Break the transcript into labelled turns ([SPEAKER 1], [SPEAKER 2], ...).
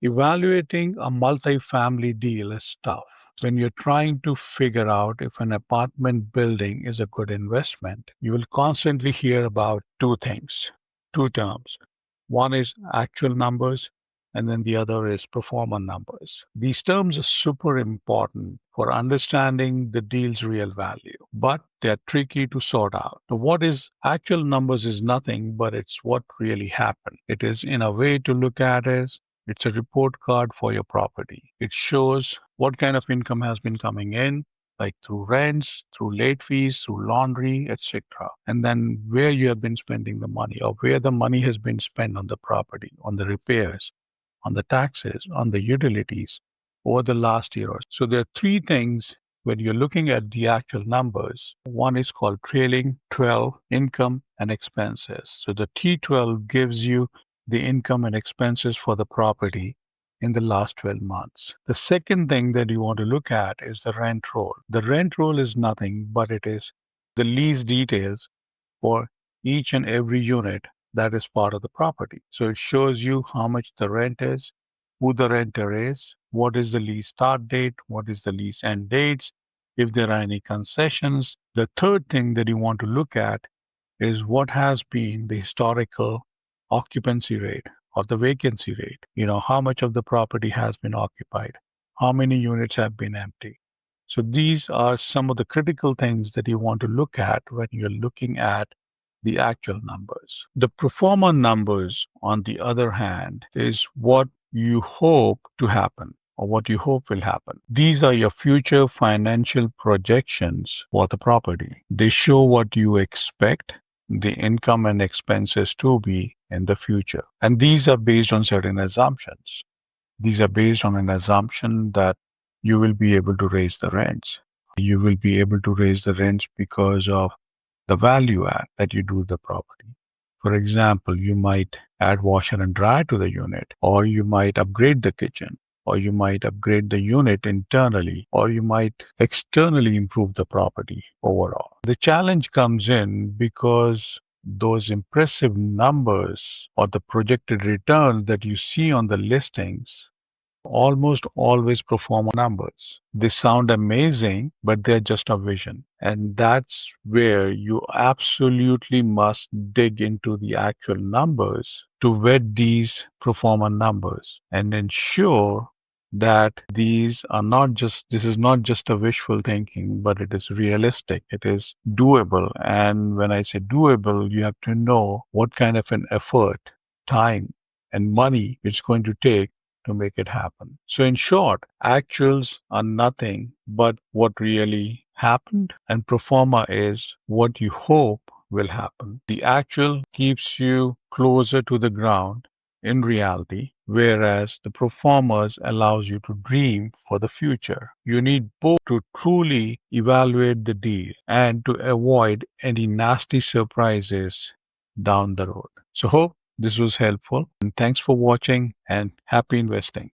[SPEAKER 1] Evaluating a multifamily deal is tough. When you're trying to figure out if an apartment building is a good investment, you will constantly hear about two things, two terms. One is actual numbers, and then the other is Proforma numbers. These terms are super important for understanding the deal's real value, but they're tricky to sort out. So what is actual numbers is nothing, but it's what really happened. It is, in a way to look at it, it's a report card for your property. It shows what kind of income has been coming in, like through rents, through late fees, through laundry, etc. And then where you have been spending the money or where the money has been spent on the property, on the repairs, on the taxes, on the utilities over the last year or so. There are three things when you're looking at the actual numbers. One is called trailing 12 income and expenses. So the T12 gives you the income and expenses for the property in the last 12 months. The second thing that you want to look at is the rent roll. The rent roll is nothing, but it is the lease details for each and every unit that is part of the property. So it shows you how much the rent is, who the renter is, what is the lease start date, what is the lease end dates, if there are any concessions. The third thing that you want to look at is what has been the historical occupancy rate or the vacancy rate. How much of the property has been occupied, how many units have been empty. So these are some of the critical things that you want to look at when you're looking at the actual numbers. The Proforma numbers, on the other hand, is what you hope to happen or what you hope will happen. These are your future financial projections for the property. They show what you expect the income and expenses to be in the future. And these are based on certain assumptions. These are based on an assumption that you will be able to raise the rents. You will be able to raise the rents because of the value add that you do to the property. For example, you might add washer and dryer to the unit, or you might upgrade the kitchen, or you might upgrade the unit internally, or you might externally improve the property overall. The challenge comes in because those impressive numbers or the projected returns that you see on the listings almost always pro forma numbers. They sound amazing, but they're just a vision. And that's where you absolutely must dig into the actual numbers to vet these pro forma numbers and ensure that this is not just a wishful thinking, but it is realistic. It is doable. And when I say doable, you have to know what kind of an effort, time, and money it's going to take to make it happen. So in short, actuals are nothing but what really happened, and Proforma is what you hope will happen. The actual keeps you closer to the ground in reality, whereas the Proformas allows you to dream for the future. You need both to truly evaluate the deal and to avoid any nasty surprises down the road. So hope this was helpful, and thanks for watching and happy investing.